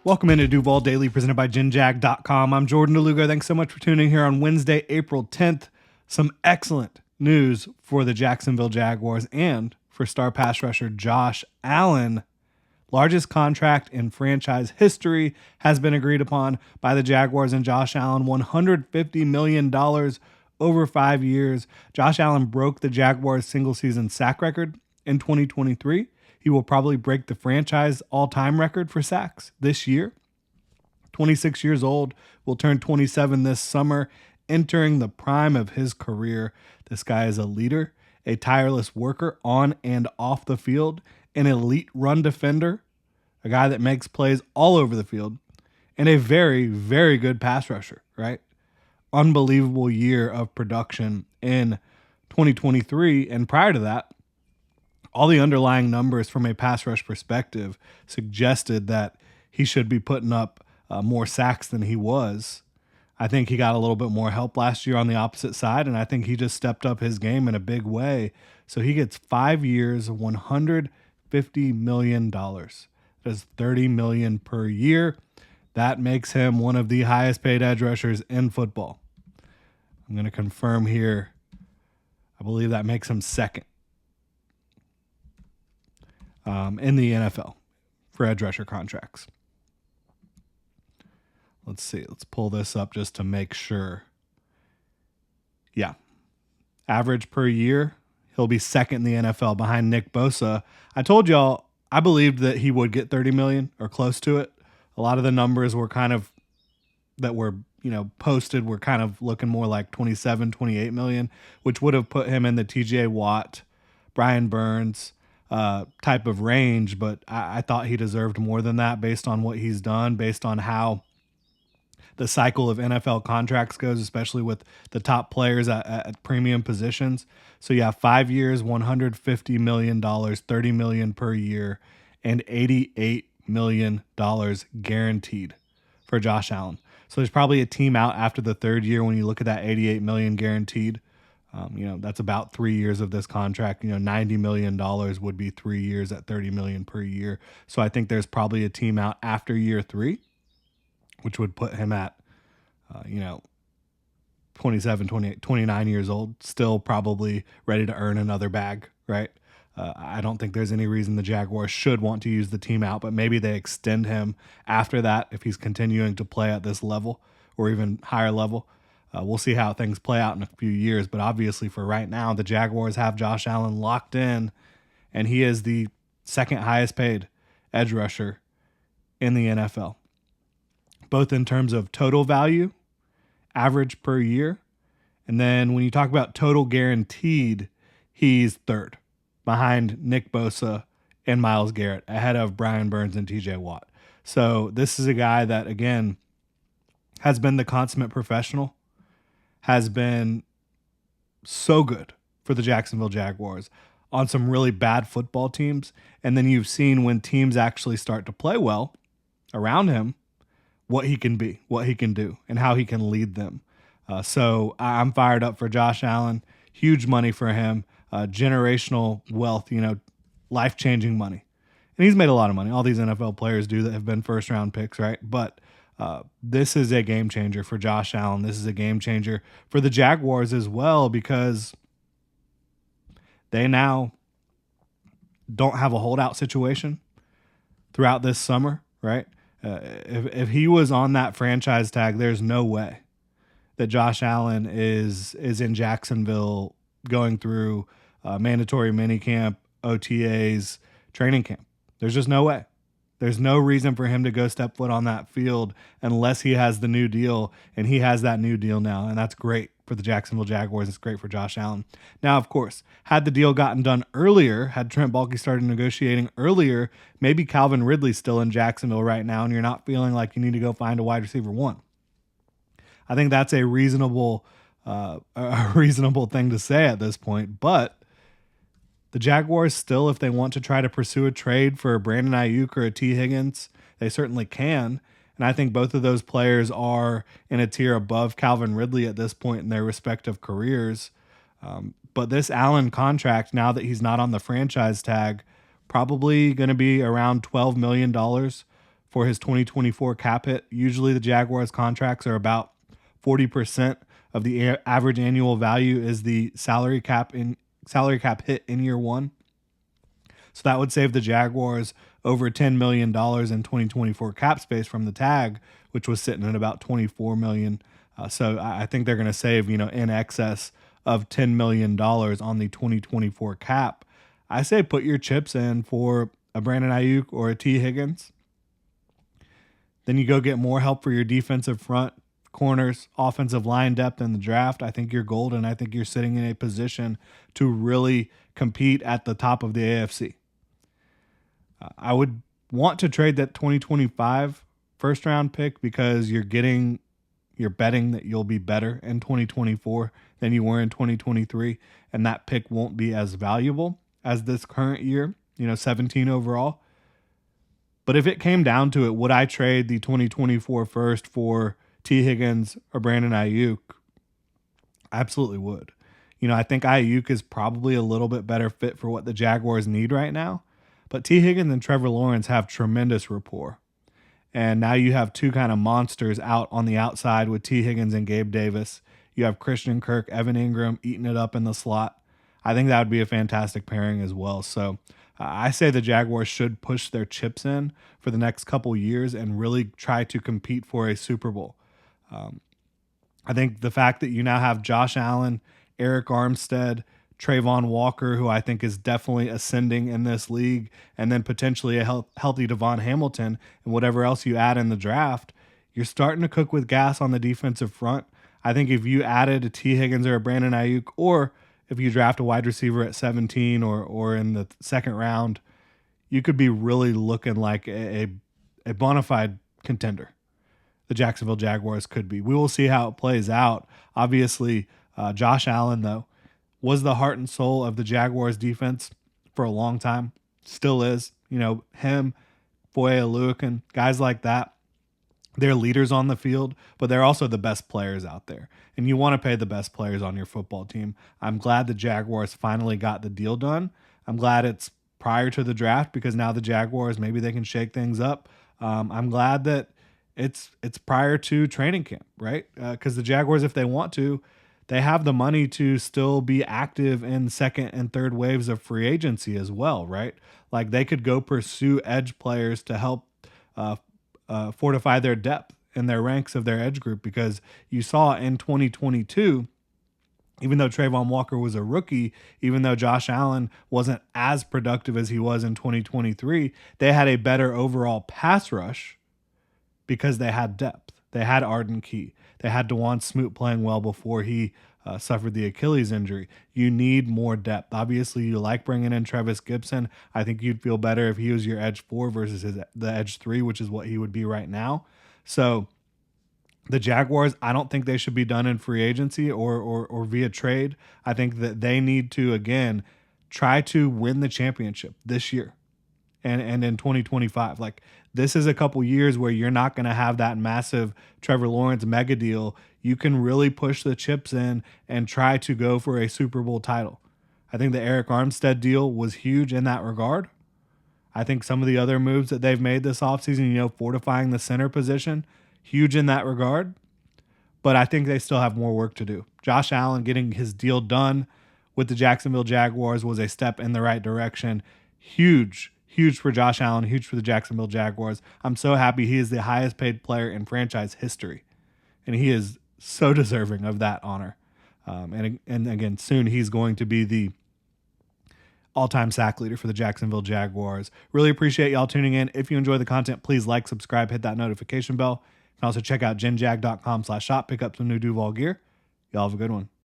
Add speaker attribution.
Speaker 1: Welcome into Duval Daily, presented by GenJag.com. I'm Jordan Lugo. Thanks so much for tuning here on Wednesday, April 10th. Some excellent news for the Jacksonville Jaguars and for star pass rusher Josh Allen. Largest contract in franchise history has been agreed upon by the Jaguars and Josh Allen, $150 million over 5 years. Josh Allen broke the Jaguars' single-season sack record in 2023. He will probably break the franchise all-time record for sacks this year. 26 years old, will turn 27 this summer, entering the prime of his career. This guy is a leader, a tireless worker on and off the field, an elite run defender, a guy that makes plays all over the field, and a very, very good pass rusher, right? Unbelievable year of production in 2023, and prior to that, all the underlying numbers from a pass rush perspective suggested that he should be putting up more sacks than he was. I think he got a little bit more help last year on the opposite side, and I think he just stepped up his game in a big way. So he gets 5 years, $150 million. That's $30 million per year. That makes him one of the highest paid edge rushers in football. I'm going to confirm here. I believe that makes him second in the NFL for edge rusher contracts. Let's see. Let's pull this up just to make sure. Yeah. Average per year, he'll be second in the NFL behind Nick Bosa. I told y'all I believed that he would get 30 million or close to it. A lot of the numbers were kind of that were, posted were kind of looking more like 27, 28 million, which would have put him in the TJ Watt, Brian Burns type of range, but I thought he deserved more than that based on what he's done, based on how the cycle of NFL contracts goes, especially with the top players at premium positions. So you have 5 years, $150 million, $30 million per year, and $88 million guaranteed for Josh Allen. So there's probably a team out after the third year when you look at that $88 million guaranteed. That's about 3 years of this contract. $90 million would be 3 years at $30 million per year. So I think there's probably a team out after year 3, which would put him at, 27, 28, 29 years old, still probably ready to earn another bag, right? I don't think there's any reason the Jaguars should want to use the team out, but maybe they extend him after that if he's continuing to play at this level or even higher level. We'll see how things play out in a few years, but obviously for right now, the Jaguars have Josh Allen locked in, and he is the second highest paid edge rusher in the NFL, both in terms of total value, average per year, and then when you talk about total guaranteed, he's third behind Nick Bosa and Myles Garrett, ahead of Brian Burns and TJ Watt. So this is a guy that, again, has been the consummate professional, has been so good for the Jacksonville Jaguars on some really bad football teams. And then you've seen when teams actually start to play well around him, what he can be, what he can do, and how he can lead them. So I'm fired up for Josh Allen. Huge money for him, generational wealth, life-changing money. And he's made a lot of money. All these NFL players do that have been first-round picks, right? But this is a game changer for Josh Allen. This is a game changer for the Jaguars as well, because they now don't have a holdout situation throughout this summer, right? If he was on that franchise tag, there's no way that Josh Allen is in Jacksonville going through mandatory minicamp, OTAs, training camp. There's just no way. There's no reason for him to go step foot on that field unless he has the new deal, and he has that new deal now, and that's great for the Jacksonville Jaguars. It's great for Josh Allen. Now, of course, had the deal gotten done earlier, had Trent Baalke started negotiating earlier, maybe Calvin Ridley's still in Jacksonville right now, and you're not feeling like you need to go find a wide receiver one. I think that's a reasonable thing to say at this point, but the Jaguars still, if they want to try to pursue a trade for a Brandon Ayuk or a T. Higgins, they certainly can. And I think both of those players are in a tier above Calvin Ridley at this point in their respective careers. But this Allen contract, now that he's not on the franchise tag, probably going to be around $12 million for his 2024 cap hit. Usually the Jaguars contracts are about 40% of the average annual value is the salary cap hit in year one. So that would save the Jaguars over $10 million in 2024 cap space from the tag, which was sitting at about $24 million. So I think they're going to save, in excess of $10 million on the 2024 cap. I say put your chips in for a Brandon Ayuk or a T. Higgins. Then you go get more help for your defensive front, corners, offensive line depth in the draft. I think you're golden. I think you're sitting in a position to really compete at the top of the AFC. I would want to trade that 2025 first round pick because you're betting that you'll be better in 2024 than you were in 2023, and that pick won't be as valuable as this current year, 17 overall. But if it came down to it, would I trade the 2024 first for T. Higgins or Brandon Ayuk? I absolutely would. I think Ayuk is probably a little bit better fit for what the Jaguars need right now. But T. Higgins and Trevor Lawrence have tremendous rapport. And now you have two kind of monsters out on the outside with T. Higgins and Gabe Davis. You have Christian Kirk, Evan Ingram eating it up in the slot. I think that would be a fantastic pairing as well. So I say the Jaguars should push their chips in for the next couple years and really try to compete for a Super Bowl. I think the fact that you now have Josh Allen, Eric Armstead, Trayvon Walker, who I think is definitely ascending in this league, and then potentially a healthy Devon Hamilton and whatever else you add in the draft, you're starting to cook with gas on the defensive front. I think if you added a T. Higgins or a Brandon Ayuk, or if you draft a wide receiver at 17 or in the second round, you could be really looking like a bona fide contender. The Jacksonville Jaguars could be. We will see how it plays out. Obviously, Josh Allen, though, was the heart and soul of the Jaguars defense for a long time. Still is. Him, Foye Oluokun, guys like that. They're leaders on the field, but they're also the best players out there. And you want to pay the best players on your football team. I'm glad the Jaguars finally got the deal done. I'm glad it's prior to the draft because now the Jaguars, maybe they can shake things up. I'm glad that it's prior to training camp, right? Because the Jaguars, if they want to, they have the money to still be active in second and third waves of free agency as well, right? Like they could go pursue edge players to help fortify their depth in their ranks of their edge group, because you saw in 2022, even though Trayvon Walker was a rookie, even though Josh Allen wasn't as productive as he was in 2023, they had a better overall pass rush because they had depth. They had Arden Key. They had DeJuan Smoot playing well before he suffered the Achilles injury. You need more depth. Obviously, you like bringing in Trevis Gibson. I think you'd feel better if he was your edge 4 versus the edge 3, which is what he would be right now. So the Jaguars, I don't think they should be done in free agency or via trade. I think that they need to, again, try to win the championship this year and in 2025. Like, this is a couple years where you're not going to have that massive Trevor Lawrence mega deal. You can really push the chips in and try to go for a Super Bowl title. I think the Eric Armstead deal was huge in that regard. I think some of the other moves that they've made this offseason, fortifying the center position, huge in that regard. But I think they still have more work to do. Josh Allen getting his deal done with the Jacksonville Jaguars was a step in the right direction. Huge for Josh Allen, huge for the Jacksonville Jaguars. I'm so happy he is the highest paid player in franchise history. And he is so deserving of that honor. And again, soon he's going to be the all-time sack leader for the Jacksonville Jaguars. Really appreciate y'all tuning in. If you enjoy the content, please like, subscribe, hit that notification bell. You can also check out genjag.com/shop, pick up some new Duval gear. Y'all have a good one.